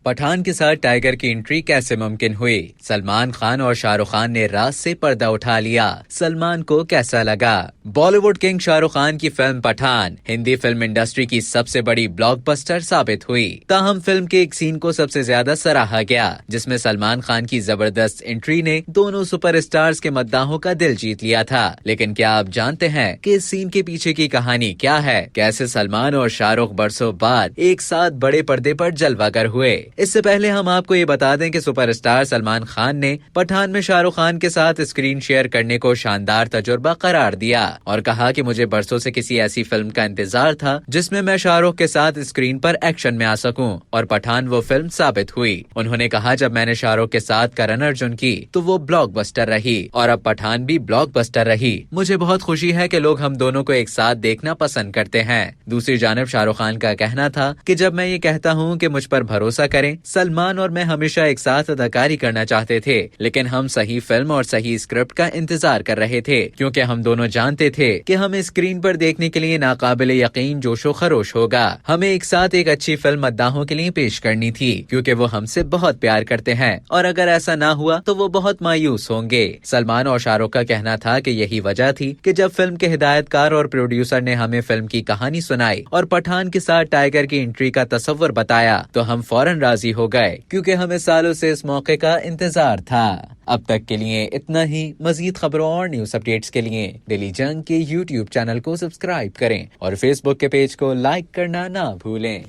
पठान के साथ टाइगर की एंट्री कैसे मुमकिन हुई? सलमान खान और शाहरुख खान ने रात से पर्दा उठा लिया। सलमान को कैसा लगा? बॉलीवुड किंग शाहरुख खान की film Pathaan Hindi film industry की सबसे बड़ी ब्लॉकबस्टर साबित हुई। ताहम फिल्म के एक सीन को सबसे ज्यादा सराहा गया, जिसमें सलमान खान की जबरदस्त एंट्री ने दोनों सुपरस्टार्स के मद्दाहों का दिल जीत लिया था। लेकिन क्या आप जानते हैं कि इस सीन के पीछे की कहानी क्या है? कैसे सलमान और शाहरुख बरसों बाद एक साथ बड़े पर्दे पर जलवागर हुए? इससे पहले हम आपको ये बता दें कि सुपरस्टार सलमान खान ने पठान में शाहरुख खान के साथ स्क्रीन शेयर करने को शानदार तजुर्बा करार दिया और कहा कि मुझे बरसों से किसी ऐसी फिल्म का इंतजार था जिसमें मैं शाहरुख के साथ स्क्रीन पर एक्शन में आ सकूं, और पठान वो फिल्म साबित हुई। उन्होंने कहा, जब मैंने शाहरुख के साथ करण अर्जुन की तो वो ब्लॉकबस्टर रही और अब पठान भी ब्लॉकबस्टर रही। मुझे बहुत खुशी है कि लोग हम दोनों को एक साथ देखना पसंद करते हैं। दूसरी जानब शाहरुख खान का कहना था कि जब मैं ये कहता हूँ कि मुझ पर भरोसा करें, सलमान और मैं हमेशा एक साथ अदाकारी करना चाहते थे, लेकिन हम सही फिल्म और सही स्क्रिप्ट का इंतजार कर रहे थे, क्योंकि हम दोनों जानते थे कि हमें स्क्रीन पर देखने के लिए नाकाबिले यकीन जोशो खरोश होगा। हमें एक साथ एक अच्छी फिल्म मद्दाहों के लिए पेश करनी थी, क्योंकि वो हमसे बहुत प्यार करते हैं और अगर ऐसा ना हुआ तो वो बहुत मायूस होंगे। सलमान और शाहरुख का कहना था कि यही वजह थी कि जब फिल्म के हिदायतकार और प्रोड्यूसर ने हमें फिल्म की कहानी सुनाई और पठान के साथ टाइगर की एंट्री का तस्वर बताया तो हम फौरन राजी हो गए, क्योंकि हमें सालों से इस मौके का इंतजार था। अब तक के लिए इतना ही। मजीद खबरों और न्यूज अपडेट्स के लिए डेली जंग के YouTube चैनल को सब्सक्राइब करें और Facebook के पेज को लाइक करना ना भूलें।